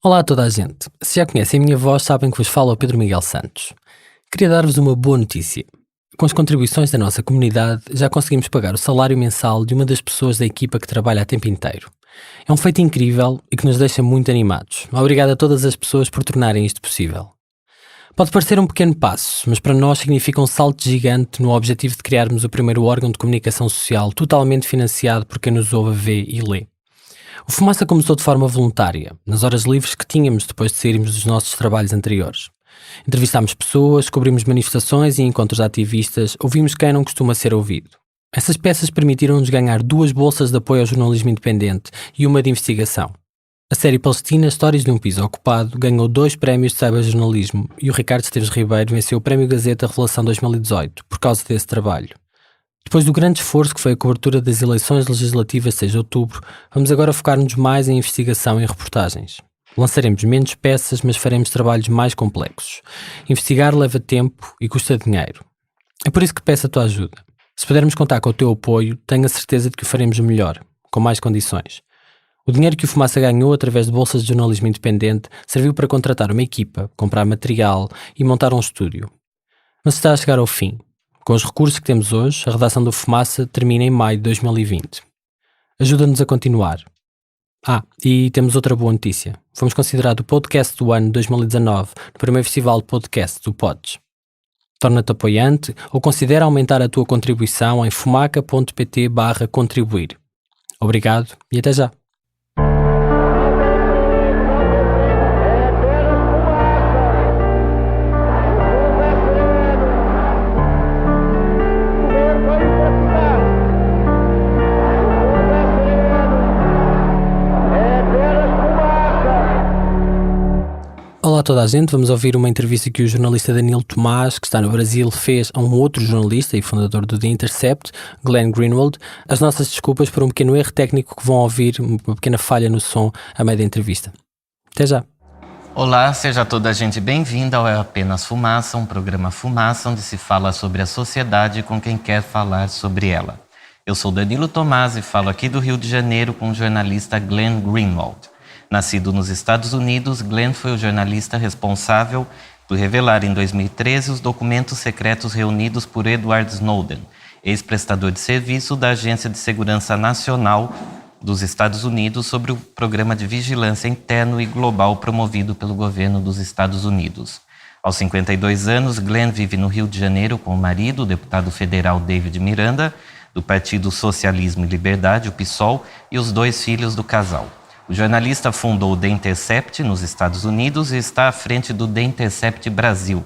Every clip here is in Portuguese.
Olá a toda a gente. Se já conhecem a minha voz, sabem que vos fala o Pedro Miguel Santos. Queria dar-vos uma boa notícia. Com as contribuições da nossa comunidade, já conseguimos pagar o salário mensal de uma das pessoas da equipa que trabalha a tempo inteiro. É um feito incrível e que nos deixa muito animados. Obrigado a todas as pessoas por tornarem isto possível. Pode parecer um pequeno passo, mas para nós significa um salto gigante no objetivo de criarmos o primeiro órgão de comunicação social totalmente financiado por quem nos ouve, vê e lê. O Fumaça começou de forma voluntária, nas horas livres que tínhamos depois de sairmos dos nossos trabalhos anteriores. Entrevistámos pessoas, cobrimos manifestações e encontros de ativistas, ouvimos quem não costuma ser ouvido. Essas peças permitiram-nos ganhar 2 bolsas de apoio ao jornalismo independente e uma de investigação. A série palestina Histórias de um Piso Ocupado ganhou 2 prémios de cyberjornalismo e o Ricardo Esteves Ribeiro venceu o Prémio Gazeta Revelação 2018 por causa desse trabalho. Depois do grande esforço que foi a cobertura das eleições legislativas de 6 de outubro, vamos agora focar-nos mais em investigação e reportagens. Lançaremos menos peças, mas faremos trabalhos mais complexos. Investigar leva tempo e custa dinheiro. É por isso que peço a tua ajuda. Se pudermos contar com o teu apoio, tenho a certeza de que o faremos melhor, com mais condições. O dinheiro que o Fumaça ganhou através de bolsas de jornalismo independente serviu para contratar uma equipa, comprar material e montar um estúdio. Mas está a chegar ao fim. Com os recursos que temos hoje, a redação do Fumaça termina em maio de 2020. Ajuda-nos a continuar. E temos outra boa notícia. Fomos considerados o podcast do ano 2019 no primeiro festival de podcast do Pods. Torna-te apoiante ou considera aumentar a tua contribuição em fumaca.pt/contribuir. Obrigado e até já! Olá a toda a gente, vamos ouvir uma entrevista que o jornalista Danilo Tomás, que está no Brasil, fez a um outro jornalista e fundador do The Intercept, Glenn Greenwald. As nossas desculpas por um pequeno erro técnico que vão ouvir, uma pequena falha no som a meio da entrevista. Até já! Olá, seja toda a gente bem-vinda ao É Apenas Fumaça, um programa Fumaça onde se fala sobre a sociedade com quem quer falar sobre ela. Eu sou Danilo Tomás e falo aqui do Rio de Janeiro com o jornalista Glenn Greenwald. Nascido nos Estados Unidos, Glenn foi o jornalista responsável por revelar em 2013 os documentos secretos reunidos por Edward Snowden, ex-prestador de serviço da Agência de Segurança Nacional dos Estados Unidos sobre o programa de vigilância interno e global promovido pelo governo dos Estados Unidos. Aos 52 anos, Glenn vive no Rio de Janeiro com o marido, o deputado federal David Miranda, do Partido Socialismo e Liberdade, o PSOL, e os 2 filhos do casal. O jornalista fundou o The Intercept nos Estados Unidos e está à frente do The Intercept Brasil,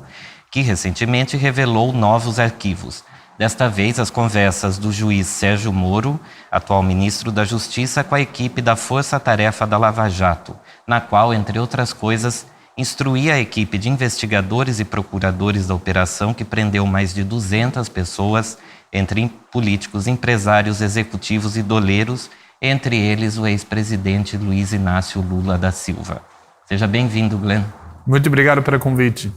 que recentemente revelou novos arquivos. Desta vez, as conversas do juiz Sérgio Moro, atual ministro da Justiça, com a equipe da Força Tarefa da Lava Jato, na qual, entre outras coisas, instruía a equipe de investigadores e procuradores da operação que prendeu mais de 200 pessoas, entre políticos, empresários, executivos e doleiros, entre eles o ex-presidente Luiz Inácio Lula da Silva. Seja bem-vindo, Glenn. Muito obrigado pelo convite.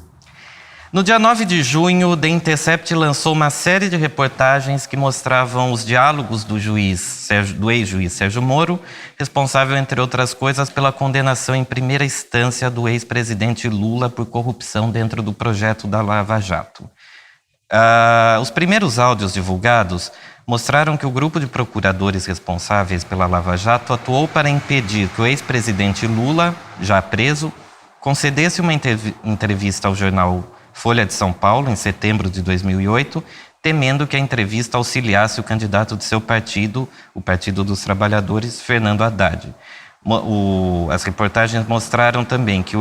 No dia 9 de junho, o The Intercept lançou uma série de reportagens que mostravam os diálogos do ex-juiz Sérgio Moro, responsável, entre outras coisas, pela condenação em primeira instância do ex-presidente Lula por corrupção dentro do projeto da Lava Jato. Os primeiros áudios divulgados mostraram que o grupo de procuradores responsáveis pela Lava Jato atuou para impedir que o ex-presidente Lula, já preso, concedesse uma entrevista ao jornal Folha de São Paulo, em setembro de 2008, temendo que a entrevista auxiliasse o candidato de seu partido, o Partido dos Trabalhadores, Fernando Haddad. As reportagens mostraram também que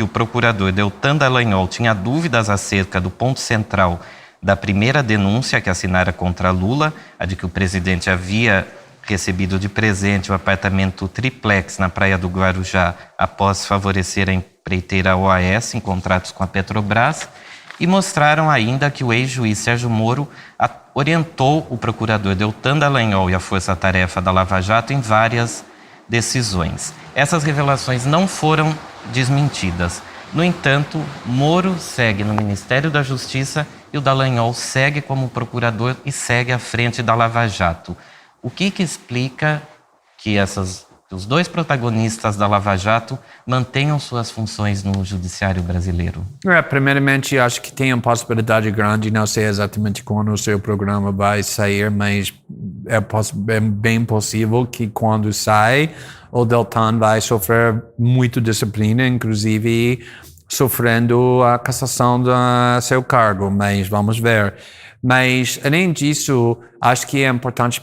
o procurador Deltan Dallagnol tinha dúvidas acerca do ponto central da primeira denúncia que assinara contra Lula, a de que o presidente havia recebido de presente o apartamento triplex na Praia do Guarujá após favorecer a empreiteira OAS em contratos com a Petrobras, e mostraram ainda que o ex-juiz Sérgio Moro orientou o procurador Deltan Dallagnol e a força-tarefa da Lava Jato em várias decisões. Essas revelações não foram desmentidas. No entanto, Moro segue no Ministério da Justiça e o Dallagnol segue como procurador e segue à frente da Lava Jato. O que explica que essas que os dois protagonistas da Lava Jato mantenham suas funções no judiciário brasileiro? Primeiramente, acho que tem uma possibilidade grande, não sei exatamente quando o seu programa vai sair, mas é bem possível que quando sai, o Deltan vai sofrer muito disciplina, inclusive sofrendo a cassação do seu cargo, mas vamos ver. Mas, além disso, acho que é importante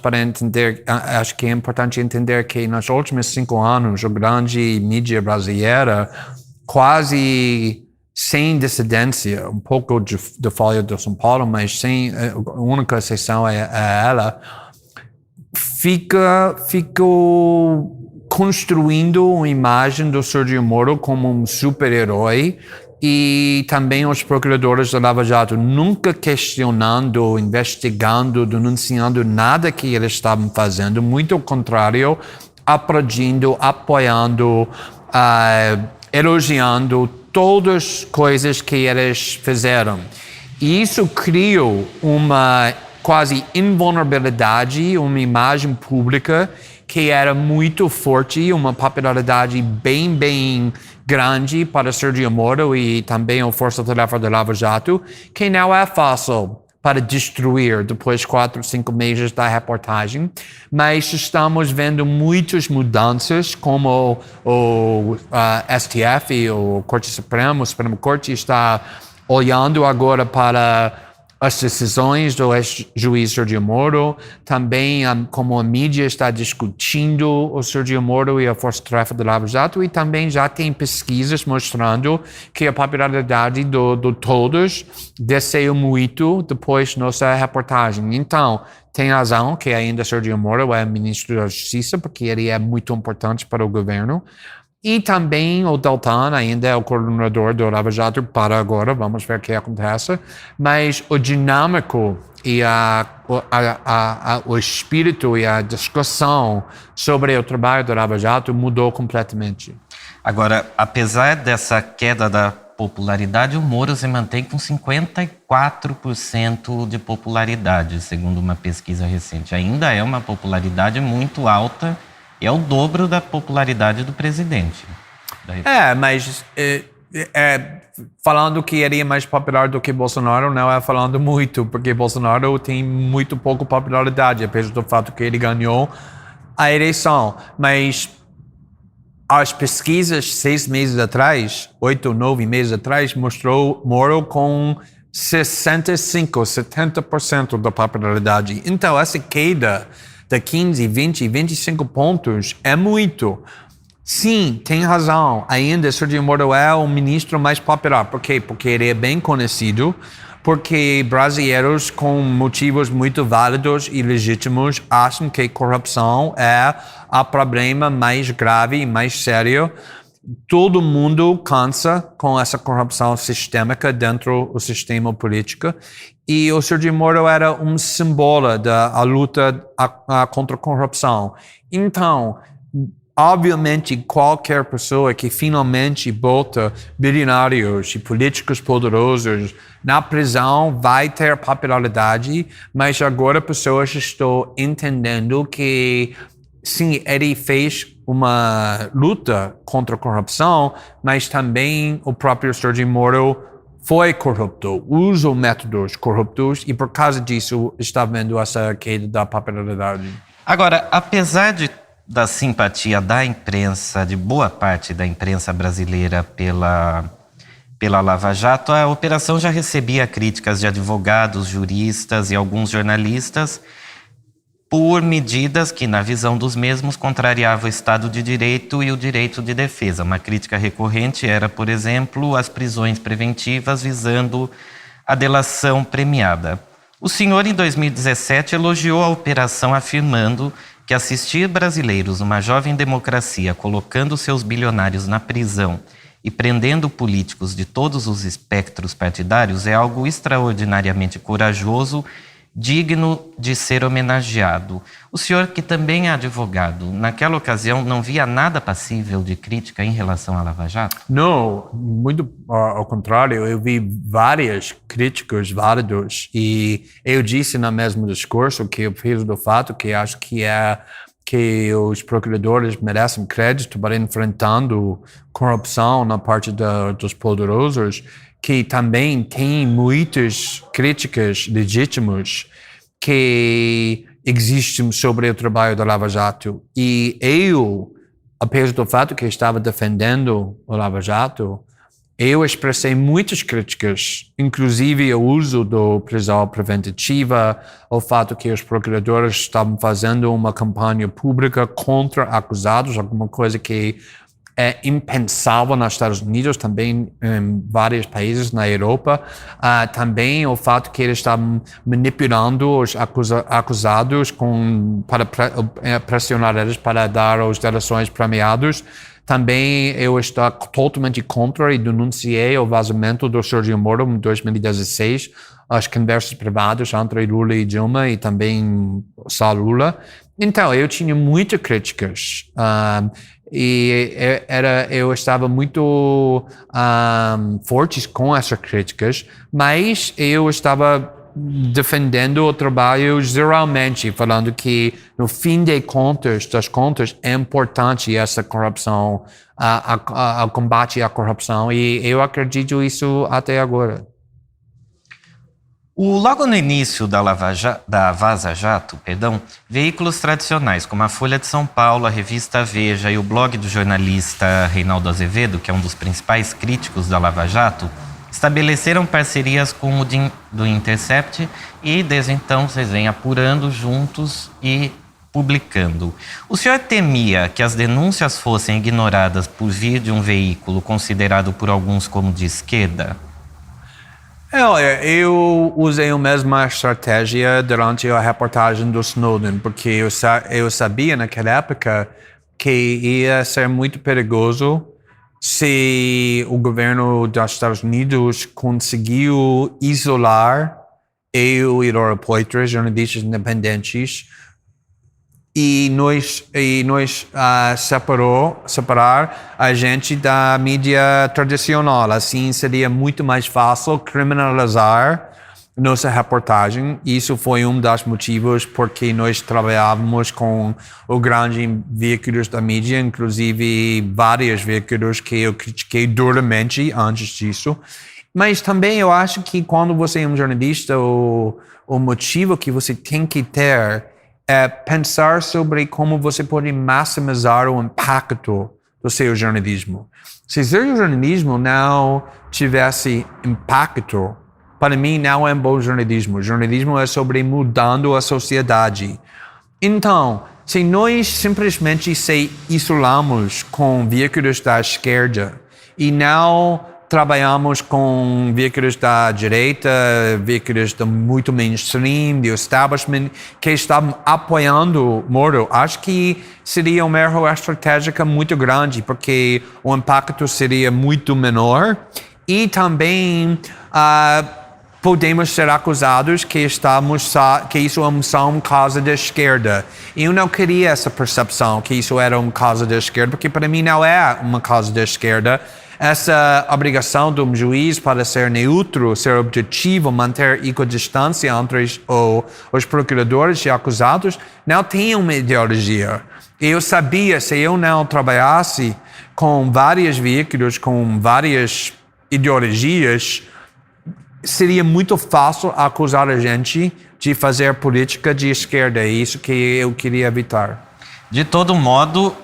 entender que nos últimos 5 anos, a grande mídia brasileira, quase sem dissidência, um pouco de Folha de São Paulo, mas a única exceção é ela, ficou construindo uma imagem do Sérgio Moro como um super-herói, e também os procuradores da Lava Jato nunca questionando, investigando, denunciando nada que eles estavam fazendo, muito ao contrário, aplaudindo, apoiando, elogiando todas as coisas que eles fizeram. E isso criou uma quase invulnerabilidade, uma imagem pública que era muito forte, uma popularidade bem grande para Sérgio Moro e também a Força-Tarefa da Lava Jato, que não é fácil para destruir depois de 4, 5 meses da reportagem, mas estamos vendo muitas mudanças, como o STF, o Supremo Corte está olhando agora para as decisões do ex-juiz Sérgio Moro, também como a mídia está discutindo o Sérgio Moro e a Força-Tarefa da Lava Jato, e também já tem pesquisas mostrando que a popularidade de todos desceu muito depois da nossa reportagem. Então, tem razão que ainda Sérgio Moro é ministro da Justiça, porque ele é muito importante para o governo. E também o Deltan ainda é o coordenador do Lava Jato para agora, vamos ver o que acontece. Mas o dinâmico e o espírito e a discussão sobre o trabalho do Lava Jato mudou completamente. Agora, apesar dessa queda da popularidade, o Moro se mantém com 54% de popularidade, segundo uma pesquisa recente. Ainda é uma popularidade muito alta. É o dobro da popularidade do presidente. Mas falando que ele é mais popular do que Bolsonaro, não é falando muito, porque Bolsonaro tem muito pouca popularidade, apesar do fato que ele ganhou a eleição. Mas as pesquisas 6 meses atrás, 8, 9 meses atrás, mostrou Moro com 65%, 70% da popularidade. Então, essa queda de 15, 20, 25 pontos é muito. Sim, tem razão. Ainda Sérgio Moro é o ministro mais popular. Por quê? Porque ele é bem conhecido, porque brasileiros com motivos muito válidos e legítimos acham que corrupção é o problema mais grave e mais sério. Todo mundo cansa com essa corrupção sistêmica dentro do sistema político. E o Sérgio Moro era um símbolo da luta contra a corrupção. Então, obviamente, qualquer pessoa que finalmente bota bilionários e políticos poderosos na prisão vai ter popularidade, mas agora pessoas estão entendendo que, sim, ele fez uma luta contra a corrupção, mas também o próprio Sérgio Moro foi corrupto, usou métodos corruptos e por causa disso está vendo essa queda da popularidade. Agora, apesar da simpatia da imprensa, de boa parte da imprensa brasileira pela Lava Jato, a operação já recebia críticas de advogados, juristas e alguns jornalistas por medidas que, na visão dos mesmos, contrariavam o Estado de Direito e o direito de defesa. Uma crítica recorrente era, por exemplo, as prisões preventivas visando a delação premiada. O senhor, em 2017, elogiou a operação afirmando que assistir brasileiros numa jovem democracia colocando seus bilionários na prisão e prendendo políticos de todos os espectros partidários é algo extraordinariamente corajoso, digno de ser homenageado. O senhor, que também é advogado, naquela ocasião não via nada passível de crítica em relação à Lava Jato? Não, muito ao contrário, eu vi várias críticas válidas e eu disse no mesmo discurso que eu fiz do fato que acho que que os procuradores merecem crédito para enfrentando corrupção na parte dos poderosos, que também tem muitas críticas legítimas que existem sobre o trabalho da Lava Jato. E eu, apesar do fato que eu estava defendendo o Lava Jato, eu expressei muitas críticas, inclusive o uso da prisão preventiva, o fato que os procuradores estavam fazendo uma campanha pública contra acusados, alguma coisa que é impensável nos Estados Unidos, também em vários países na Europa. Também o fato que eles estavam manipulando os acusados para pressionar eles para dar as delações premiadas. Também eu estou totalmente contra e denunciei o vazamento do Sérgio Moro em 2016, as conversas privadas entre Lula e Dilma e também só Lula. Então, eu tinha muitas críticas eu estava muito forte com essas críticas, mas eu estava defendendo o trabalho geralmente, falando que no fim das contas é importante essa corrupção, o combate à corrupção, e eu acredito isso até agora. Logo no início da Vaza Jato, veículos tradicionais como a Folha de São Paulo, a revista Veja e o blog do jornalista Reinaldo Azevedo, que é um dos principais críticos da Lava Jato, estabeleceram parcerias com o do Intercept e desde então vocês vêm apurando juntos e publicando. O senhor temia que as denúncias fossem ignoradas por vir de um veículo considerado por alguns como de esquerda? Eu usei a mesma estratégia durante a reportagem do Snowden, porque eu sabia naquela época que ia ser muito perigoso se o governo dos Estados Unidos conseguiu isolar eu e Laura Poitras, jornalistas independentes, e nós separar a gente da mídia tradicional. Assim seria muito mais fácil criminalizar nossa reportagem. Isso foi um dos motivos porque nós trabalhávamos com os grandes veículos da mídia, inclusive vários veículos que eu critiquei duramente antes disso. Mas também eu acho que quando você é um jornalista, o motivo que você tem que ter é pensar sobre como você pode maximizar o impacto do seu jornalismo. Se o seu jornalismo não tivesse impacto, para mim não é um bom jornalismo. O jornalismo é sobre mudando a sociedade. Então, se nós simplesmente se isolamos com veículos da esquerda e não trabalhamos com veículos da direita, veículos muito mainstream, do establishment, que estavam apoiando Moro, acho que seria uma erro estratégica muito grande, porque o impacto seria muito menor e também podemos ser acusados que isso é uma causa da esquerda. Eu não queria essa percepção que isso era uma causa da esquerda, porque para mim não é uma causa da esquerda. Essa obrigação de um juiz para ser neutro, ser objetivo, manter equidistância entre os procuradores e acusados, não tem uma ideologia. Eu sabia, se eu não trabalhasse com vários veículos, com várias ideologias, seria muito fácil acusar a gente de fazer política de esquerda. É isso que eu queria evitar. De todo modo,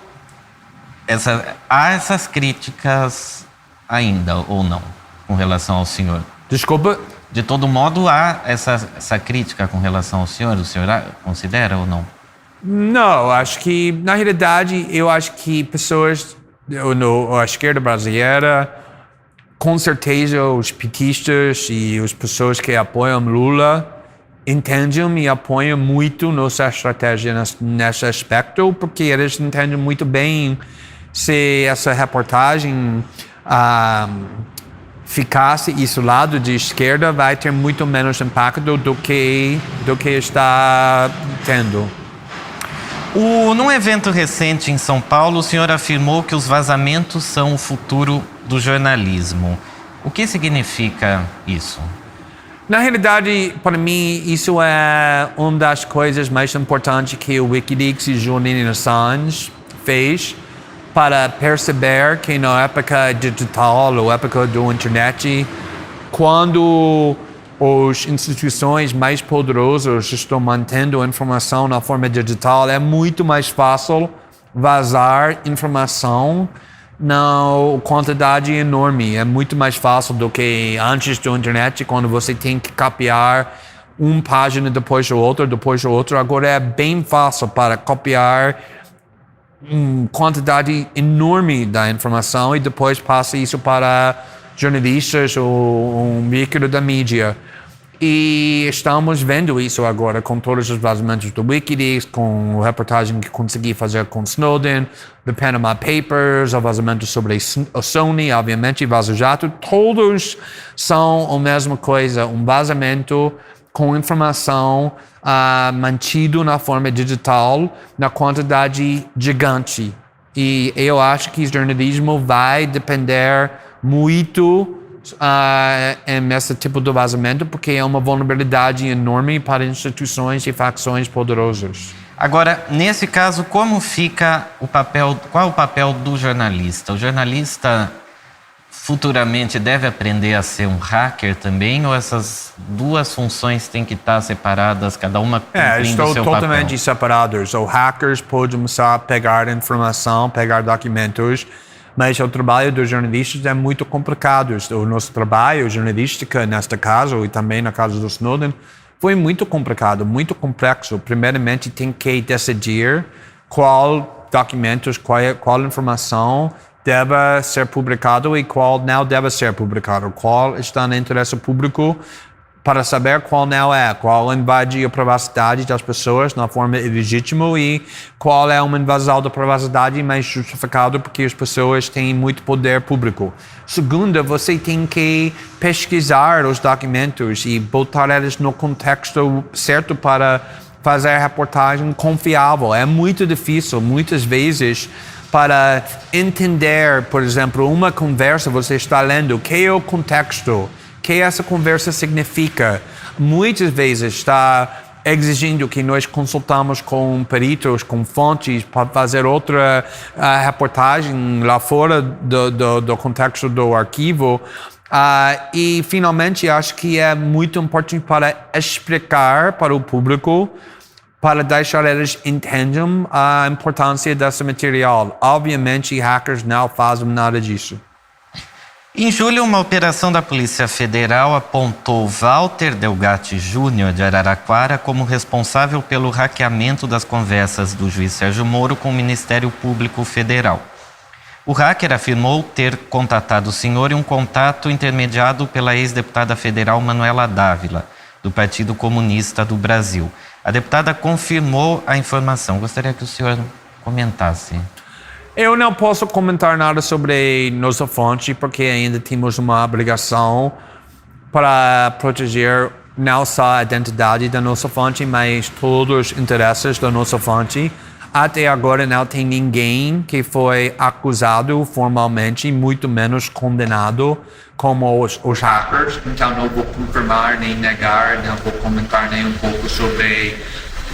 há essas críticas ainda, ou não, com relação ao senhor? Desculpa? De todo modo, há essa crítica com relação ao senhor? O senhor considera ou não? Não, acho que, na realidade, eu acho que pessoas, a esquerda brasileira, com certeza os petistas e as pessoas que apoiam Lula entendem e apoiam muito nossa estratégia nesse aspecto, porque eles entendem muito bem se essa reportagem ficasse isolado de esquerda, vai ter muito menos impacto do que está tendo. Num evento recente em São Paulo, o senhor afirmou que os vazamentos são o futuro do jornalismo. O que significa isso? Na realidade, para mim, isso é uma das coisas mais importantes que o Wikileaks e Julian Assange fez para perceber que na época digital, ou época do internet, quando as instituições mais poderosas estão mantendo a informação na forma digital, é muito mais fácil vazar informação na quantidade enorme. É muito mais fácil do que antes da internet, quando você tem que copiar uma página depois da outra. Agora é bem fácil para copiar uma quantidade enorme da informação e depois passa isso para jornalistas ou um veículo da mídia. E estamos vendo isso agora com todos os vazamentos do Wikileaks, com a reportagem que consegui fazer com Snowden, do Panama Papers, o vazamento sobre a Sony, obviamente, e Vaza Jato. Todos são a mesma coisa, um vazamento com informação mantido na forma digital, na quantidade gigante. E eu acho que o jornalismo vai depender muito nesse tipo de vazamento, porque é uma vulnerabilidade enorme para instituições e facções poderosas. Agora, nesse caso, como fica o papel, qual é o papel do jornalista? O jornalista futuramente deve aprender a ser um hacker também, ou essas duas funções têm que estar separadas, cada uma cumprindo estão o seu totalmente papel? separados. Os hackers podem começar a pegar informação, pegar documentos, mas o trabalho dos jornalistas é muito complicado. O nosso trabalho, jornalística, neste caso, e também no caso do Snowden, foi muito complicado, muito complexo. Primeiramente, tem que decidir qual documentos, qual informação deve ser publicado e qual não deve ser publicado, qual está no interesse público, para saber qual não é, qual invade a privacidade das pessoas na forma ilegítima e qual é uma invasão da privacidade mais justificada porque as pessoas têm muito poder público. Segunda, você tem que pesquisar os documentos e botar eles no contexto certo para fazer reportagem confiável. É muito difícil, muitas vezes, para entender, por exemplo, uma conversa, você está lendo, o que é o contexto? O que essa conversa significa? Muitas vezes está exigindo que nós consultamos com peritos, com fontes, para fazer outra reportagem lá fora do contexto do arquivo. E, finalmente, acho que é muito importante para explicar para o público, para deixar eles entendam a importância desse material. Obviamente, hackers não fazem nada disso. Em julho, uma operação da Polícia Federal apontou Walter Delgatti Júnior, de Araraquara, como responsável pelo hackeamento das conversas do juiz Sérgio Moro com o Ministério Público Federal. O hacker afirmou ter contatado o senhor em um contato intermediado pela ex-deputada federal Manuela Dávila, do Partido Comunista do Brasil. A deputada confirmou a informação. Gostaria que o senhor comentasse. Eu não posso comentar nada sobre nossa fonte, porque ainda temos uma obrigação para proteger não só a identidade da nossa fonte, mas todos os interesses da nossa fonte. Até agora não tem ninguém que foi acusado formalmente, muito menos condenado, como os hackers. Então não vou confirmar nem negar, não vou comentar nem um pouco sobre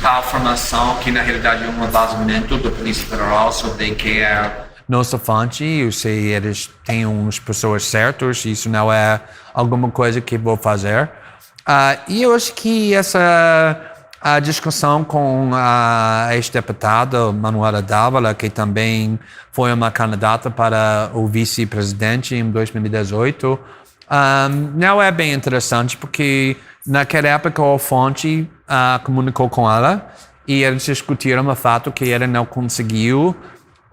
tal informação que na realidade é um vazamento da Polícia Federal sobre que é nossa fonte. Eu sei eles têm umas pessoas certas, isso não é alguma coisa que vou fazer. E eu acho que a discussão com a ex-deputada Manuela Dávila, que também foi uma candidata para o vice-presidente em 2018, não é bem interessante, porque naquela época a fonte comunicou com ela e eles discutiram o fato que ela não conseguiu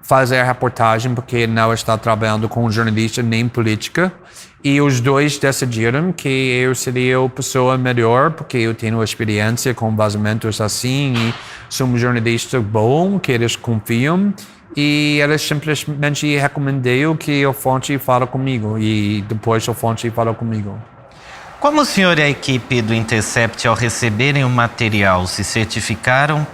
fazer a reportagem porque não está trabalhando com jornalista nem política. E os dois decidiram que eu seria a pessoa melhor, porque eu tenho experiência com vazamentos assim e sou um jornalista bom, que eles confiam. E eles simplesmente recomendaram que a fonte fale comigo. E depois a fonte falou comigo. Como o senhor e a equipe do Intercept, ao receberem o material, se certificaram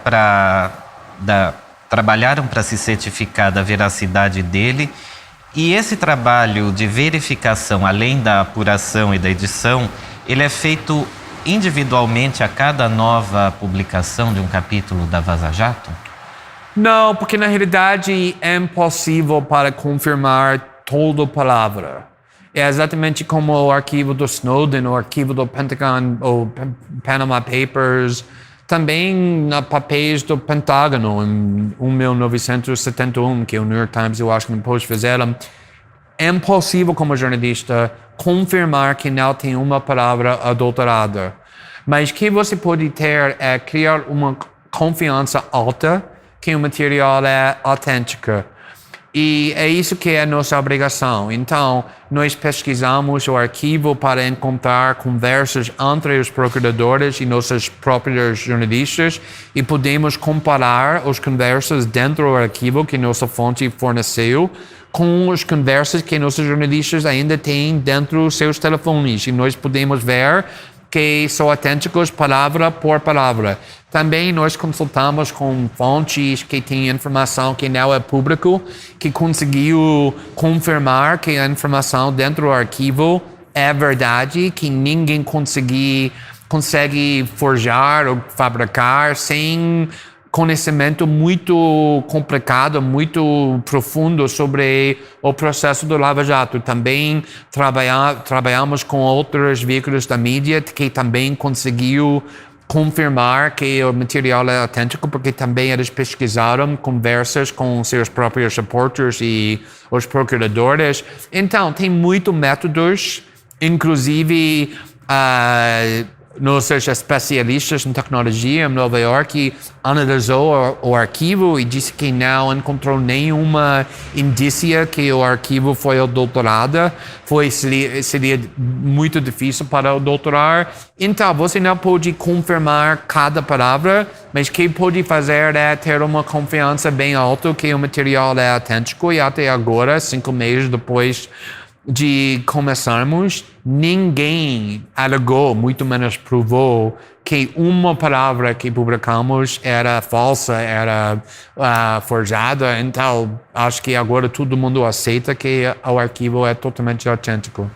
trabalharam para se certificar da veracidade dele? E esse trabalho de verificação, além da apuração e da edição, ele é feito individualmente a cada nova publicação de um capítulo da Vaza Jato? Não, porque na realidade é impossível para confirmar toda palavra. É exatamente como o arquivo do Snowden, o arquivo do Pentagon, ou Panama Papers, também na papéis do Pentágono em 1971, que o New York Times e o Washington Post fizeram. É impossível como jornalista confirmar que não tem uma palavra adulterada. Mas o que você pode ter é criar uma confiança alta que o material é autêntico. E é isso que é a nossa obrigação. Então, nós pesquisamos o arquivo para encontrar conversas entre os procuradores e nossos próprios jornalistas e podemos comparar as conversas dentro do arquivo que nossa fonte forneceu com as conversas que nossos jornalistas ainda têm dentro dos seus telefones. E nós podemos ver que são autênticos palavra por palavra. Também nós consultamos com fontes que têm informação que não é público, que conseguiu confirmar que a informação dentro do arquivo é verdade, que ninguém consegue forjar ou fabricar sem conhecimento muito complicado, muito profundo sobre o processo do Lava Jato. Também trabalhamos com outros veículos da mídia que também conseguiu confirmar que o material é autêntico, porque também eles pesquisaram conversas com seus próprios reporters e os procuradores. Então, tem muitos métodos, inclusive nossos especialistas em tecnologia em Nova York analisou o arquivo e disse que não encontrou nenhuma indícia que o arquivo foi adulterado. Seria muito difícil para adulterar. Então, você não pode confirmar cada palavra, mas o que pode fazer é ter uma confiança bem alta que o material é autêntico. E até agora, 5 meses depois de começarmos, ninguém alegou, muito menos provou, que uma palavra que publicamos era falsa, era forjada. Então, acho que agora todo mundo aceita que o arquivo é totalmente autêntico.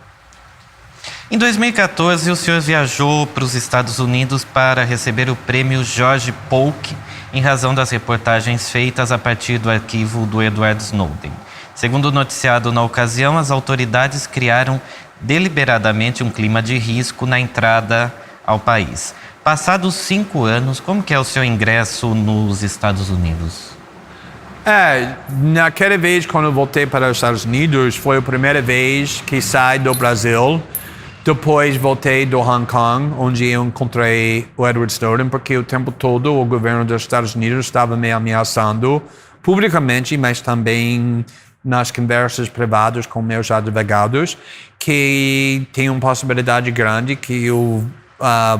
Em 2014, o senhor viajou para os Estados Unidos para receber o prêmio George Polk em razão das reportagens feitas a partir do arquivo do Edward Snowden. Segundo noticiado na ocasião, as autoridades criaram deliberadamente um clima de risco na entrada ao país. Passados 5 anos, como que é o seu ingresso nos Estados Unidos? Naquela vez, quando eu voltei para os Estados Unidos, foi a primeira vez que saí do Brasil. Depois voltei do Hong Kong, onde eu encontrei o Edward Snowden, porque o tempo todo o governo dos Estados Unidos estava me ameaçando publicamente, mas também nas conversas privadas com meus advogados, que tem uma possibilidade grande que eu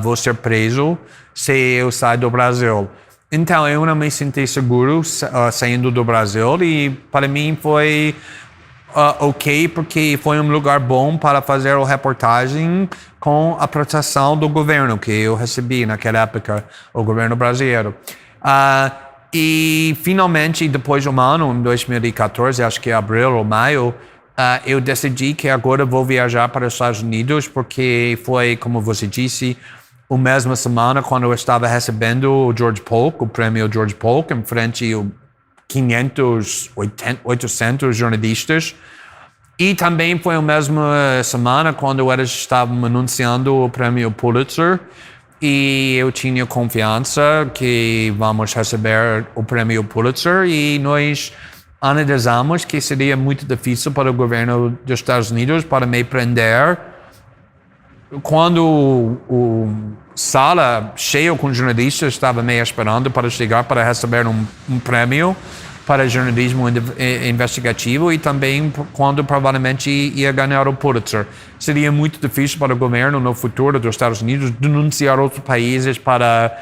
vou ser preso se eu sair do Brasil. Então, eu não me senti seguro saindo do Brasil e para mim foi ok, porque foi um lugar bom para fazer a reportagem com a proteção do governo que eu recebi naquela época, o governo brasileiro. E finalmente, depois de um ano, em 2014, acho que é abril ou maio, eu decidi que agora vou viajar para os Estados Unidos, porque foi, como você disse, a mesma semana quando eu estava recebendo o George Polk, o prêmio George Polk, em frente a 500, 800 jornalistas. E também foi a mesma semana quando eles estavam anunciando o prêmio Pulitzer. E eu tinha confiança que vamos receber o prêmio Pulitzer e nós analisamos que seria muito difícil para o governo dos Estados Unidos para me prender. Quando o sala cheia com jornalistas estava me esperando para chegar para receber um prêmio para jornalismo investigativo e também quando provavelmente ia ganhar o Pulitzer. Seria muito difícil para o governo no futuro dos Estados Unidos denunciar outros países para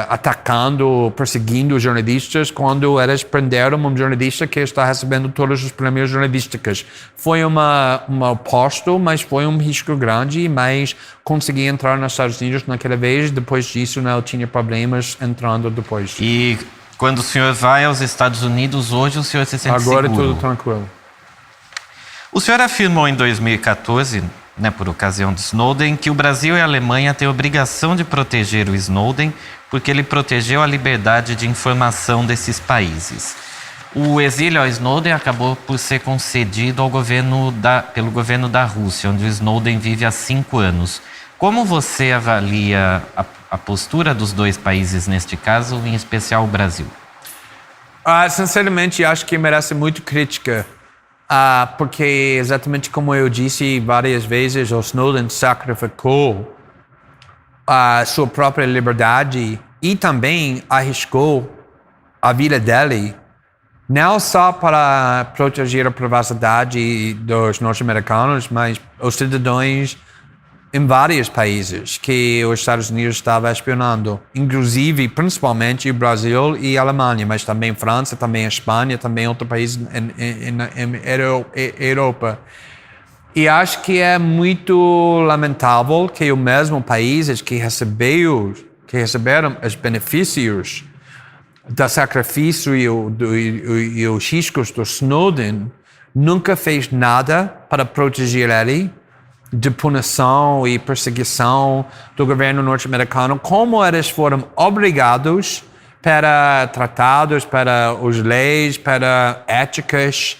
atacando, perseguindo jornalistas quando eles prenderam um jornalista que está recebendo todos os prêmios jornalísticos. Foi uma aposta, mas foi um risco grande, mas consegui entrar nos Estados Unidos naquela vez. Depois disso, não tinha problemas entrando depois. E quando o senhor vai aos Estados Unidos, hoje o senhor se sente Agora seguro? Tudo tranquilo. O senhor afirmou em 2014 por ocasião do Snowden, que o Brasil e a Alemanha têm a obrigação de proteger o Snowden porque ele protegeu a liberdade de informação desses países. O exílio ao Snowden acabou por ser concedido pelo governo da Rússia, onde o Snowden vive há 5 anos. Como você avalia a postura dos dois países neste caso, em especial o Brasil? Sinceramente, acho que merece muito crítica, porque exatamente como eu disse várias vezes, o Snowden sacrificou a sua própria liberdade e também arriscou a vida dele, não só para proteger a privacidade dos norte-americanos, mas os cidadãos em vários países que os Estados Unidos estavam espionando, inclusive, principalmente o Brasil e a Alemanha, mas também França, também a Espanha, também outros países em Europa. E acho que é muito lamentável que os mesmos países que receberam os benefícios do sacrifício e os riscos do Snowden nunca fez nada para proteger ele de punição e perseguição do governo norte-americano, como eles foram obrigados para tratados, para as leis, para éticas.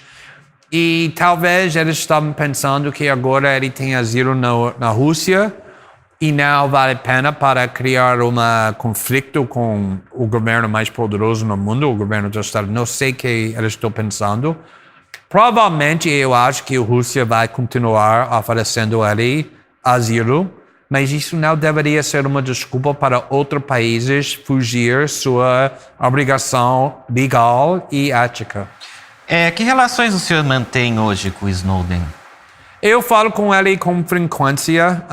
E talvez eles estavam pensando que agora ele tem asilo na Rússia e não vale a pena para criar um conflito com o governo mais poderoso no mundo, o governo dos Estados Unidos. Não sei o que eles estão pensando. Provavelmente eu acho que a Rússia vai continuar oferecendo a ele asilo, mas isso não deveria ser uma desculpa para outros países fugir sua obrigação legal e ética. Que relações o senhor mantém hoje com o Snowden? Eu falo com ele com frequência.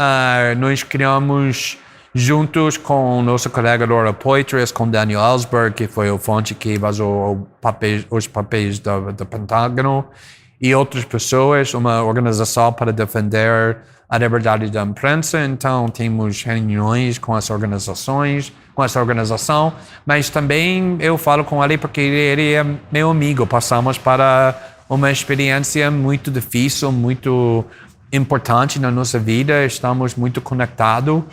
Nós criamos juntos com nosso colega Laura Poitras, com Daniel Ellsberg, que foi a fonte que vazou os papéis do Pentágono, e outras pessoas, uma organização para defender a liberdade da imprensa. Então, temos reuniões com essa organização, mas também eu falo com ele porque ele é meu amigo. Passamos para uma experiência muito difícil, muito importante na nossa vida, estamos muito conectados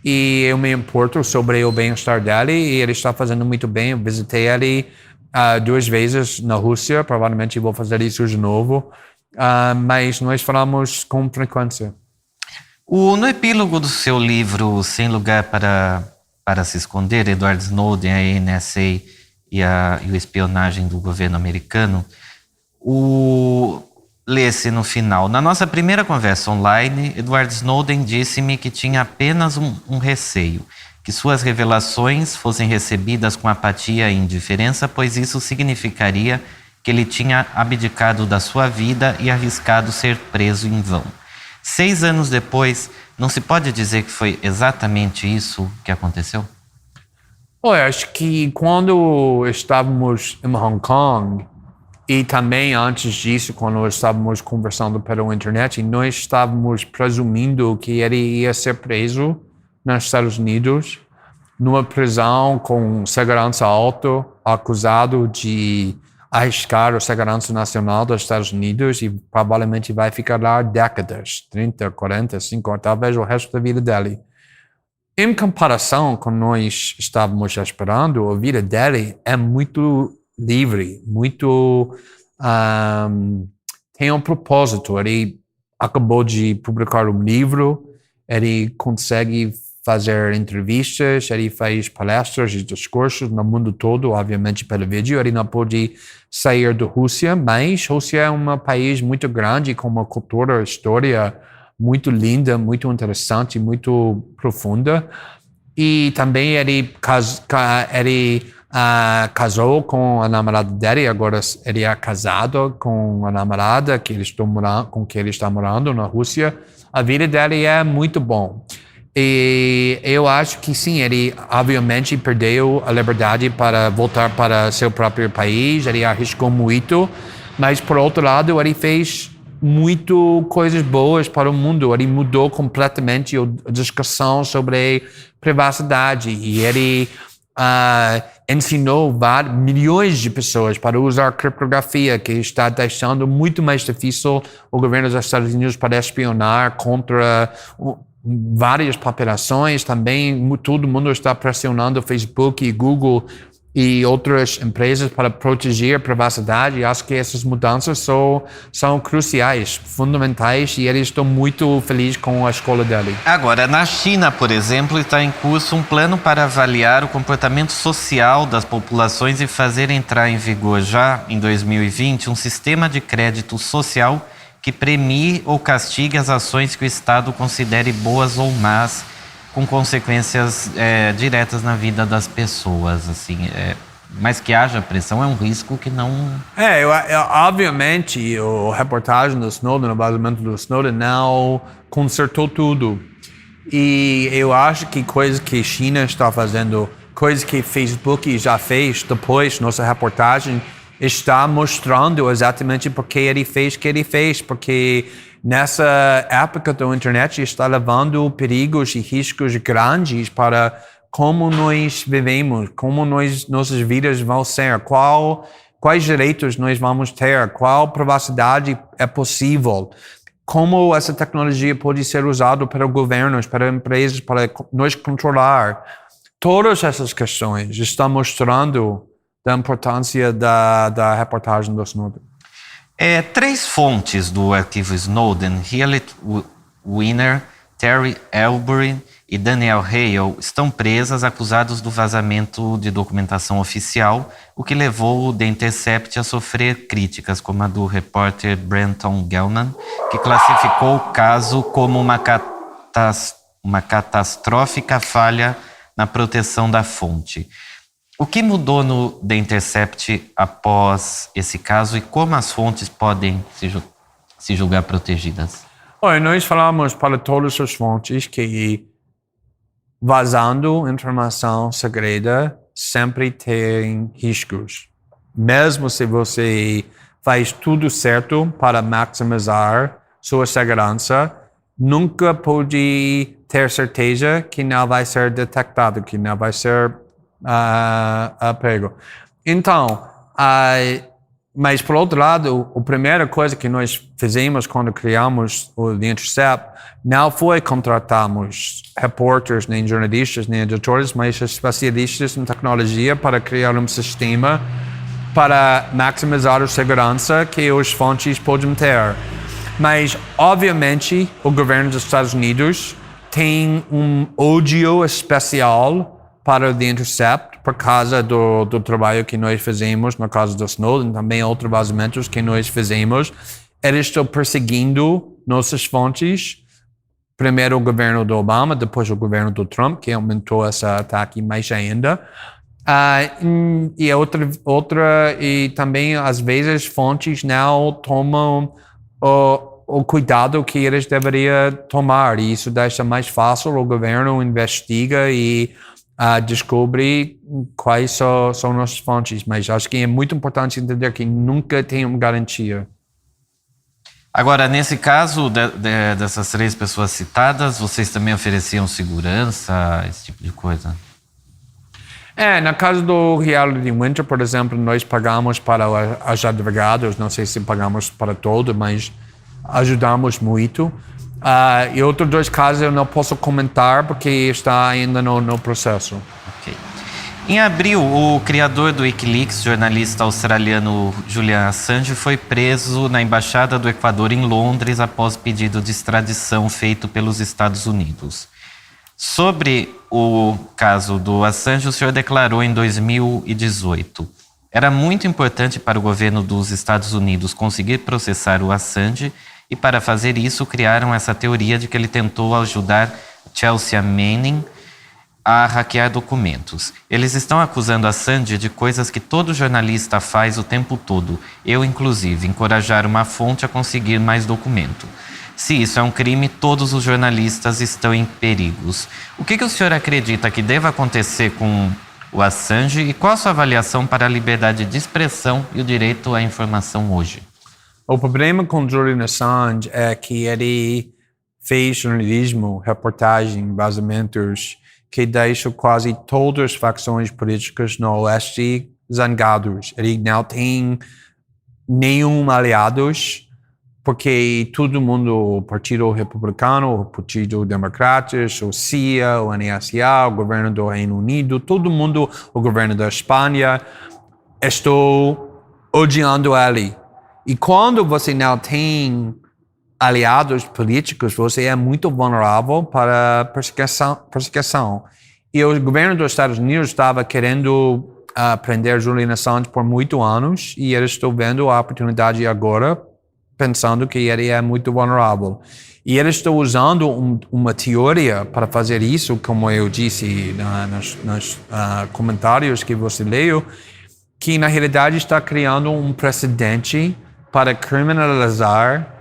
e eu me importo sobre o bem-estar dele e ele está fazendo muito bem. Eu visitei ele 2 vezes na Rússia, provavelmente vou fazer isso de novo, mas nós falamos com frequência. No epílogo do seu livro Sem Lugar para se Esconder, Edward Snowden, a NSA e a espionagem do governo americano, lê-se no final: na nossa primeira conversa online, Edward Snowden disse-me que tinha apenas um receio, que suas revelações fossem recebidas com apatia e indiferença, pois isso significaria que ele tinha abdicado da sua vida e arriscado ser preso em vão. 6 anos depois, não se pode dizer que foi exatamente isso que aconteceu? Olha, acho que quando estávamos em Hong Kong, e também antes disso, quando estávamos conversando pela internet, nós estávamos presumindo que ele ia ser preso nos Estados Unidos, numa prisão com segurança alta, acusado de arriscar a segurança nacional dos Estados Unidos e provavelmente vai ficar lá décadas, 30, 40, 50, talvez o resto da vida dele. Em comparação com nós estávamos esperando, a vida dele é muito livre, muito tem um propósito. Ele acabou de publicar um livro, ele consegue fazer entrevistas, ele faz palestras e discursos no mundo todo, obviamente pelo vídeo. Ele não pode sair da Rússia, mas a Rússia é um país muito grande, com uma cultura, história muito linda, muito interessante, muito profunda. E também ele casou com a namorada dele, agora ele é casado com a namorada com que ele está morando na Rússia. A vida dele é muito bom. E eu acho que sim, ele obviamente perdeu a liberdade para voltar para seu próprio país, ele arriscou muito, mas por outro lado ele fez muito coisas boas para o mundo. Ele mudou completamente a discussão sobre privacidade e ele ensinou milhões de pessoas para usar criptografia, que está deixando muito mais difícil o governo dos Estados Unidos para espionar contra várias populações. Também todo mundo está pressionando o Facebook e Google e outras empresas para proteger a privacidade. Acho que essas mudanças são cruciais, fundamentais, e eles estão muito felizes com a escolha dele. Agora, na China, por exemplo, está em curso um plano para avaliar o comportamento social das populações e fazer entrar em vigor já em 2020 um sistema de crédito social que premie ou castigue as ações que o Estado considere boas ou más, com consequências diretas na vida das pessoas, assim, mas que haja pressão é um risco que não... Obviamente, a reportagem do Snowden, o vazamento do Snowden, não consertou tudo. E eu acho que coisas que a China está fazendo, coisas que o Facebook já fez depois, nossa reportagem, está mostrando exatamente porque ele fez o que ele fez, porque nessa época da internet está levando perigos e riscos grandes para como nós vivemos, como nossas vidas vão ser, quais direitos nós vamos ter, qual privacidade é possível, como essa tecnologia pode ser usada para governos, para empresas, para nós controlar. Todas essas questões estão mostrando da importância da reportagem do Snowden. 3 fontes do arquivo Snowden, Hewlett Weiner, Terry Albury e Daniel Hale, estão presas acusados do vazamento de documentação oficial, o que levou o The Intercept a sofrer críticas, como a do repórter Brenton Gellman, que classificou o caso como uma catastrófica falha na proteção da fonte. O que mudou no The Intercept após esse caso e como as fontes podem se julgar protegidas? Nós falamos para todas as fontes que vazando informação segreda sempre tem riscos. Mesmo se você faz tudo certo para maximizar sua segurança, nunca pode ter certeza que não vai ser detectado, que não vai ser pego. Então, mas por outro lado, a primeira coisa que nós fizemos quando criamos o The Intercept não foi contratarmos repórteres, nem jornalistas, nem editores, mas especialistas em tecnologia para criar um sistema para maximizar a segurança que as fontes podem ter. Mas, obviamente, o governo dos Estados Unidos tem um ódio especial para o The Intercept, por causa do trabalho que nós fizemos no caso do Snowden, também outros vazamentos que nós fizemos. Eles estão perseguindo nossas fontes, primeiro o governo do Obama, depois o governo do Trump, que aumentou esse ataque mais ainda. E também, às vezes, fontes não tomam o cuidado que eles deveriam tomar, e isso deixa mais fácil, o governo investiga e descobre quais são nossas fontes, mas acho que é muito importante entender que nunca tem uma garantia. Agora, nesse caso dessas 3 pessoas citadas, vocês também ofereciam segurança, esse tipo de coisa? Na caso do Reality Winter, por exemplo, nós pagamos para os advogados, não sei se pagamos para todos, mas ajudamos muito. E outros 2 casos eu não posso comentar porque está ainda no processo. Okay. Em abril, o criador do Wikileaks, jornalista australiano Julian Assange, foi preso na Embaixada do Equador em Londres após pedido de extradição feito pelos Estados Unidos. Sobre o caso do Assange, o senhor declarou em 2018: era muito importante para o governo dos Estados Unidos conseguir processar o Assange, e para fazer isso criaram essa teoria de que ele tentou ajudar Chelsea Manning a hackear documentos. Eles estão acusando Assange de coisas que todo jornalista faz o tempo todo, eu inclusive, encorajar uma fonte a conseguir mais documento. Se isso é um crime, todos os jornalistas estão em perigos. O que o senhor acredita que deva acontecer com o Assange e qual a sua avaliação para a liberdade de expressão e o direito à informação hoje? O problema com Julian Assange é que ele fez jornalismo, reportagem, vazamentos que deixa quase todas as facções políticas no Oeste zangados. Ele não tem nenhum aliados, porque todo mundo, o Partido Republicano, o Partido Democrata, o CIA, o NSA, o governo do Reino Unido, todo mundo, o governo da Espanha, estou odiando ele. E quando você não tem aliados políticos, você é muito vulnerável para perseguição. E o governo dos Estados Unidos estava querendo prender Julian Assange por muitos anos, e eles estão vendo a oportunidade agora, pensando que ele é muito vulnerável. E eles estão usando uma teoria para fazer isso, como eu disse nos comentários que você leu, que na realidade está criando um precedente para criminalizar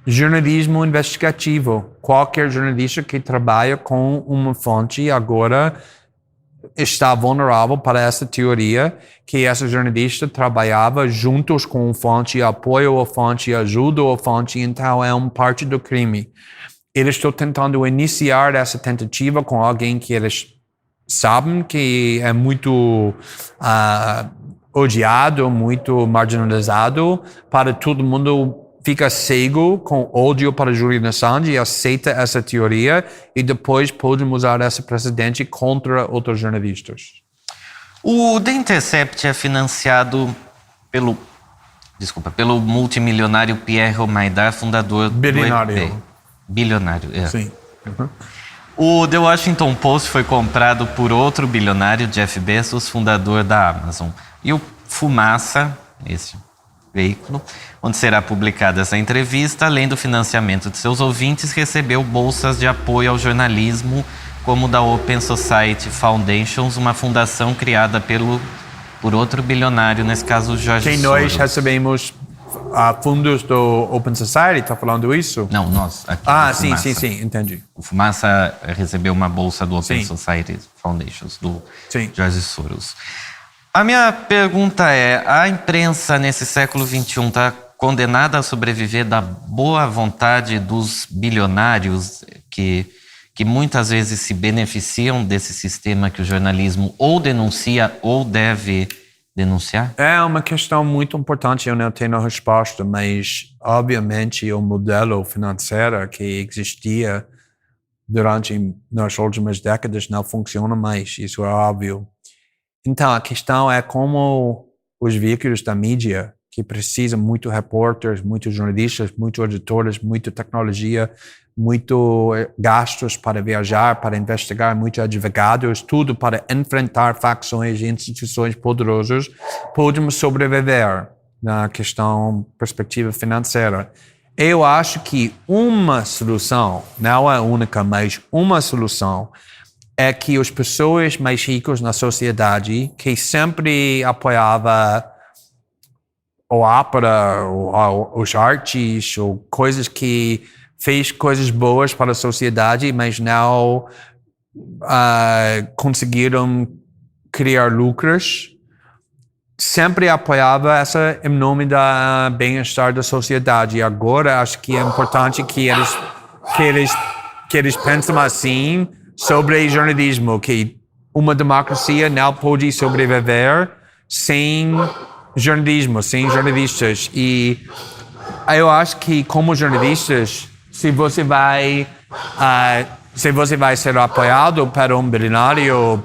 jornalismo investigativo. Qualquer jornalista que trabalha com uma fonte agora está vulnerável para essa teoria, que essa jornalista trabalhava juntos com a fonte, apoia a fonte, ajuda a fonte, então é uma parte do crime. Eles estão tentando iniciar essa tentativa com alguém que eles sabem que é muito odiado, muito marginalizado, para todo mundo fica cego com ódio para Julian Assange e aceita essa teoria, e depois podemos usar esse precedente contra outros jornalistas. O The Intercept é financiado pelo multimilionário Pierre Omidyar, fundador Bilionário. do EP. Bilionário, é. Sim. Uhum. O The Washington Post foi comprado por outro bilionário, Jeff Bezos, fundador da Amazon. E o Fumaça, esse veículo, onde será publicada essa entrevista, além do financiamento de seus ouvintes, recebeu bolsas de apoio ao jornalismo, como da Open Society Foundations, uma fundação criada por outro bilionário, nesse caso Jorge Soros. Nós recebemos fundos do Open Society, está falando isso? Não, nós. Aqui sim, entendi. O Fumaça recebeu uma bolsa do Open Sim. Society Foundations, do Sim. Jorge Soros. A minha pergunta é, a imprensa nesse século XXI está condenada a sobreviver da boa vontade dos bilionários que muitas vezes se beneficiam desse sistema que o jornalismo ou denuncia ou deve denunciar? É uma questão muito importante, eu não tenho resposta, mas obviamente o modelo financeiro que existia nas últimas décadas não funciona mais, isso é óbvio. Então, a questão é como os veículos da mídia, que precisam muito repórteres, muitos jornalistas, muitos editores, muita tecnologia, muito gastos para viajar, para investigar, muitos advogados, tudo para enfrentar facções e instituições poderosas, podemos sobreviver na questão perspectiva financeira. Eu acho que uma solução, não é única, mas uma solução, é que as pessoas mais ricas na sociedade, que sempre apoiava a ópera, ou os artes, ou coisas que fez coisas boas para a sociedade, mas não conseguiram criar lucros, sempre apoiava essa em nome do bem-estar da sociedade. E agora acho que é importante que eles pensem assim sobre jornalismo, que uma democracia não pode sobreviver sem jornalismo, sem jornalistas. E eu acho que, como jornalistas, se você vai ser apoiado por um bilionário,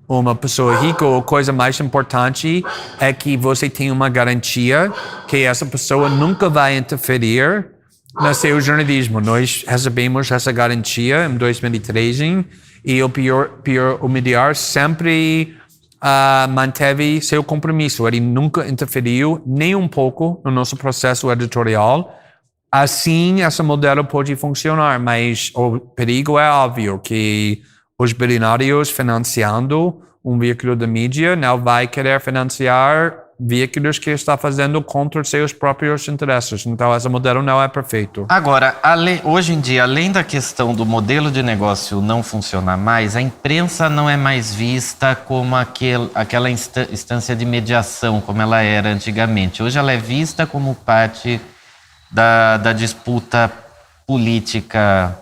por uma pessoa rica, a coisa mais importante é que você tenha uma garantia que essa pessoa nunca vai interferir no seu jornalismo. Nós recebemos essa garantia em 2013 e o Omidyar sempre manteve seu compromisso. Ele nunca interferiu nem um pouco no nosso processo editorial. Assim, esse modelo pode funcionar, mas o perigo é óbvio que os bilionários financiando um veículo da mídia não vai querer financiar veículos que está fazendo contra seus próprios interesses. Então, esse modelo não é perfeito. Agora, hoje em dia, além da questão do modelo de negócio não funcionar mais, a imprensa não é mais vista como aquela instância de mediação, como ela era antigamente. Hoje ela é vista como parte da disputa política,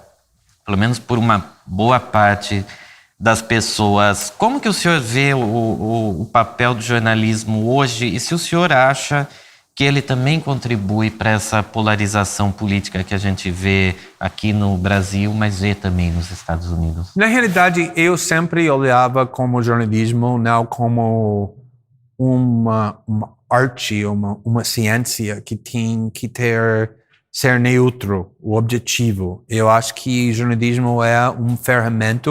pelo menos por uma boa parte das pessoas. Como que o senhor vê o papel do jornalismo hoje e se o senhor acha que ele também contribui para essa polarização política que a gente vê aqui no Brasil, mas vê também nos Estados Unidos? Na realidade, eu sempre olhava como jornalismo não como uma arte, uma ciência que tem que ser neutro, o objetivo. Eu acho que jornalismo é uma ferramenta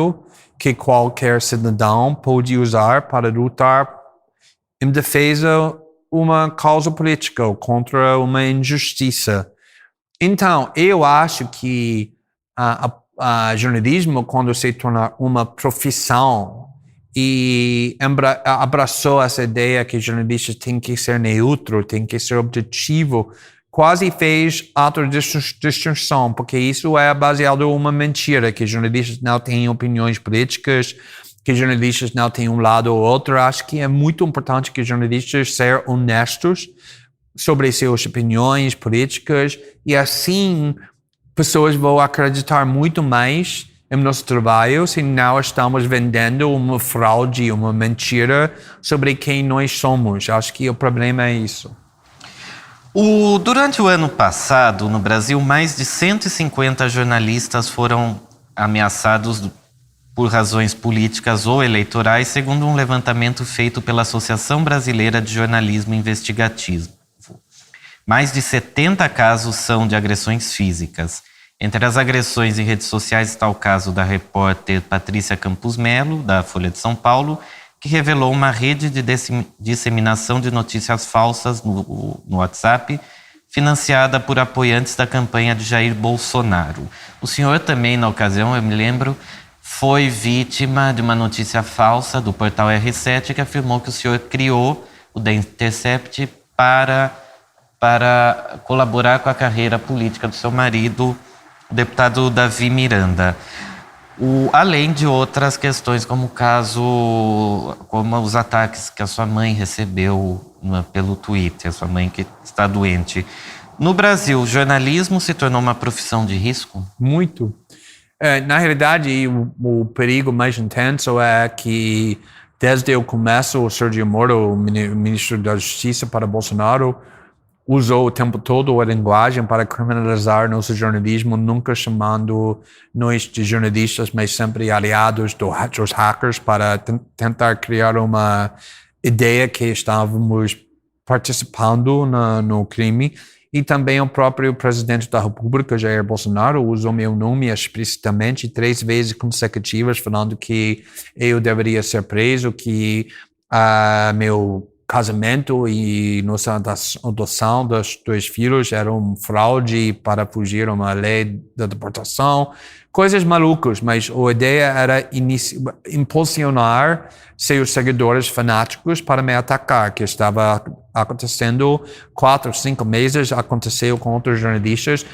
que qualquer cidadão pode usar para lutar em defesa uma causa política ou contra uma injustiça. Então, eu acho que a jornalismo, quando se torna uma profissão e abraçou essa ideia que jornalistas têm que ser neutro, têm que ser objetivo, quase fez autodestruição, porque isso é baseado em uma mentira, que jornalistas não têm opiniões políticas, que jornalistas não têm um lado ou outro. Acho que é muito importante que jornalistas sejam honestos sobre suas opiniões políticas e assim pessoas vão acreditar muito mais em nosso trabalho se não estamos vendendo uma fraude, uma mentira sobre quem nós somos. Acho que o problema é isso. Durante o ano passado, no Brasil, mais de 150 jornalistas foram ameaçados por razões políticas ou eleitorais, segundo um levantamento feito pela Associação Brasileira de Jornalismo Investigativo. Mais de 70 casos são de agressões físicas. Entre as agressões em redes sociais está o caso da repórter Patrícia Campos Melo, da Folha de São Paulo, que revelou uma rede de disseminação de notícias falsas no WhatsApp, financiada por apoiantes da campanha de Jair Bolsonaro. O senhor também, na ocasião, eu me lembro, foi vítima de uma notícia falsa do portal R7 que afirmou que o senhor criou o The Intercept para colaborar com a carreira política do seu marido, o deputado Davi Miranda. Além de outras questões, como os ataques que a sua mãe recebeu pelo Twitter, a sua mãe que está doente. No Brasil, o jornalismo se tornou uma profissão de risco? Muito. Na realidade, o perigo mais intenso é que, desde o começo, o Sérgio Moro, o ministro da Justiça para Bolsonaro, usou o tempo todo a linguagem para criminalizar nosso jornalismo, nunca chamando nós de jornalistas, mas sempre aliados dos hackers para tentar criar uma ideia que estávamos participando no crime. E também o próprio presidente da República, Jair Bolsonaro, usou meu nome explicitamente 3 vezes consecutivas, falando que eu deveria ser preso, que meu casamento e nossa adoção dos 2 filhos era fraude para fugir a uma lei da deportação, coisas malucas, mas a ideia era impulsionar seus seguidores fanáticos para me atacar, que estava acontecendo 4 ou 5 meses, aconteceu com outros jornalistas.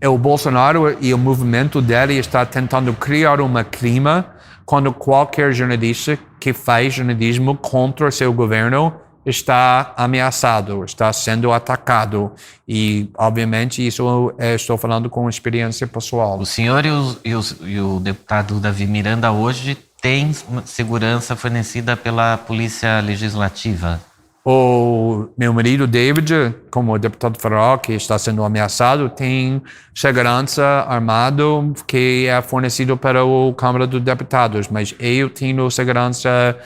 O Bolsonaro e o movimento dele está tentando criar uma clima quando qualquer jornalista que faz jornalismo contra seu governo está ameaçado, está sendo atacado. E, obviamente, isso estou falando com experiência pessoal. O senhor e o deputado Davi Miranda hoje têm segurança fornecida pela Polícia Legislativa? O meu marido David, como deputado federal que está sendo ameaçado, tem segurança armado que é fornecido pela Câmara dos Deputados, mas eu tenho segurança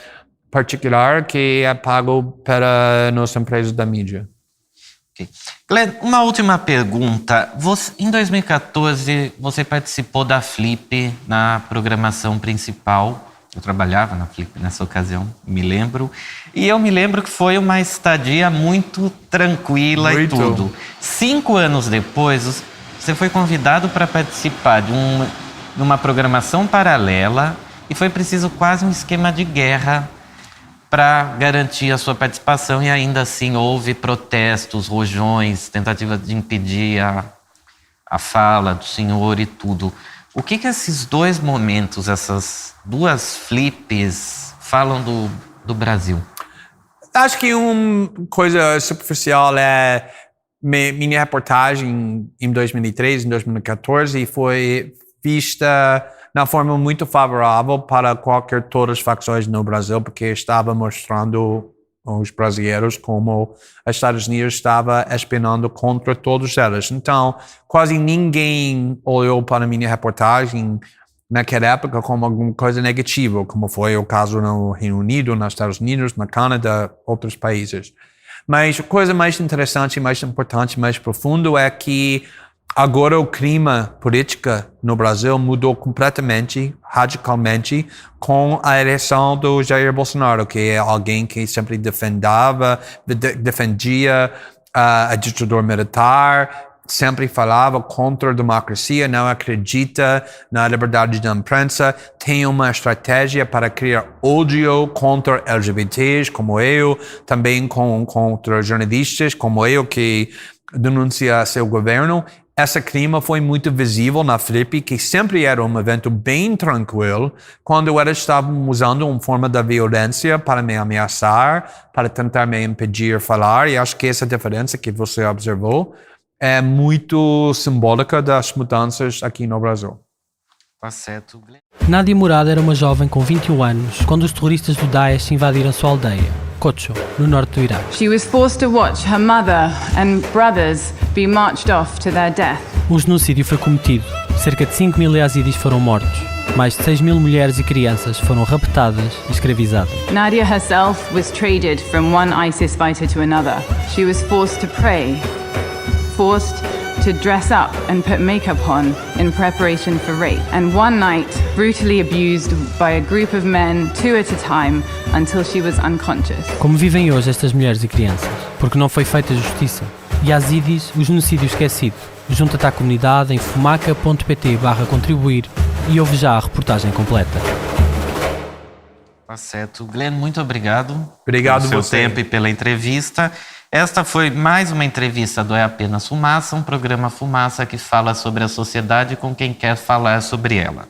particular que é pago pela nossa empresa da mídia. Okay. Glenn, uma última pergunta. Em 2014, você participou da Flip na programação principal. Eu trabalhava na Flip nessa ocasião, me lembro. E eu me lembro que foi uma estadia muito tranquila e tudo. 5 anos depois, você foi convidado para participar de uma programação paralela e foi preciso quase um esquema de guerra para garantir a sua participação e ainda assim houve protestos, rojões, tentativa de impedir a fala do senhor e tudo. O que esses 2 momentos, essas 2 flips falam do Brasil? Acho que uma coisa superficial é minha reportagem em 2013, em 2014 foi vista na forma muito favorável para todas as facções no Brasil, porque estava mostrando os brasileiros como os Estados Unidos estava espionando contra todos eles. Então, quase ninguém olhou para a minha reportagem naquela época como alguma coisa negativa, como foi o caso no Reino Unido, nos Estados Unidos, na Canadá, outros países. Mas a coisa mais interessante, mais importante, mais profundo é que agora o clima político no Brasil mudou completamente, radicalmente, com a eleição do Jair Bolsonaro, que é alguém que sempre defendia a ditadura militar, sempre falava contra a democracia, não acredita na liberdade da imprensa, tem uma estratégia para criar ódio contra LGBTs, como eu, também contra jornalistas, como eu, que denuncia seu governo. Esse clima foi muito visível na Flip, que sempre era um evento bem tranquilo, quando eles estavam usando uma forma da violência para me ameaçar, para tentar me impedir de falar, e acho que essa diferença que você observou é muito simbólica das mudanças aqui no Brasil. Tá certo. Nadia Murad era uma jovem com 21 anos quando os terroristas do Daesh invadiram sua aldeia, Kocho, no norte do Iraque. She was forced to watch her mother and brothers be marched off to their death. O genocídio foi cometido. Cerca de 5 mil yazidis foram mortos. Mais de 6 mil mulheres e crianças foram raptadas e escravizadas. Nadia herself was traded from one ISIS fighter to another. She was forced to pray, forced to dress up and put makeup on in preparation for rape, and one night brutally abused by a group of men, 2 at a time, until she was unconscious. Como vivem hoje estas mulheres e crianças? Porque não foi feita justiça. Yazidis, o genocídio esquecido. Junta-te à comunidade em fumaca.pt/contribuir e ouve já a reportagem completa. Tá certo. Glenn, muito obrigado. Obrigado pelo seu você. tempo e pela entrevista. Esta foi mais uma entrevista do É Apenas Fumaça, um programa Fumaça que fala sobre a sociedade com quem quer falar sobre ela.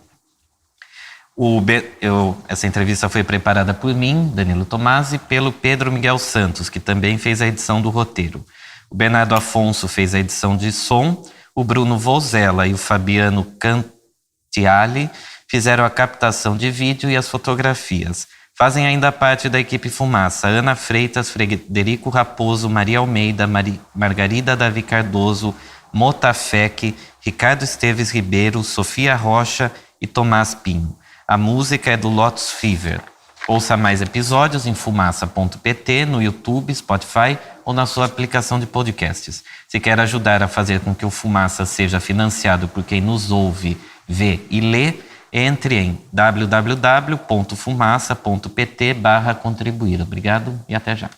Essa entrevista foi preparada por mim, Danilo Tomasi, e pelo Pedro Miguel Santos, que também fez a edição do roteiro. O Bernardo Afonso fez a edição de som, o Bruno Vozella e o Fabiano Cantiali fizeram a captação de vídeo e as fotografias. Fazem ainda parte da equipe Fumaça Ana Freitas, Frederico Raposo, Maria Almeida, Margarida Davi Cardoso, Mota Fec, Ricardo Esteves Ribeiro, Sofia Rocha e Tomás Pinho. A música é do Lotus Fever. Ouça mais episódios em fumaça.pt, no YouTube, Spotify ou na sua aplicação de podcasts. Se quer ajudar a fazer com que o Fumaça seja financiado por quem nos ouve, vê e lê, entre em www.fumaça.pt/contribuir. Obrigado e até já.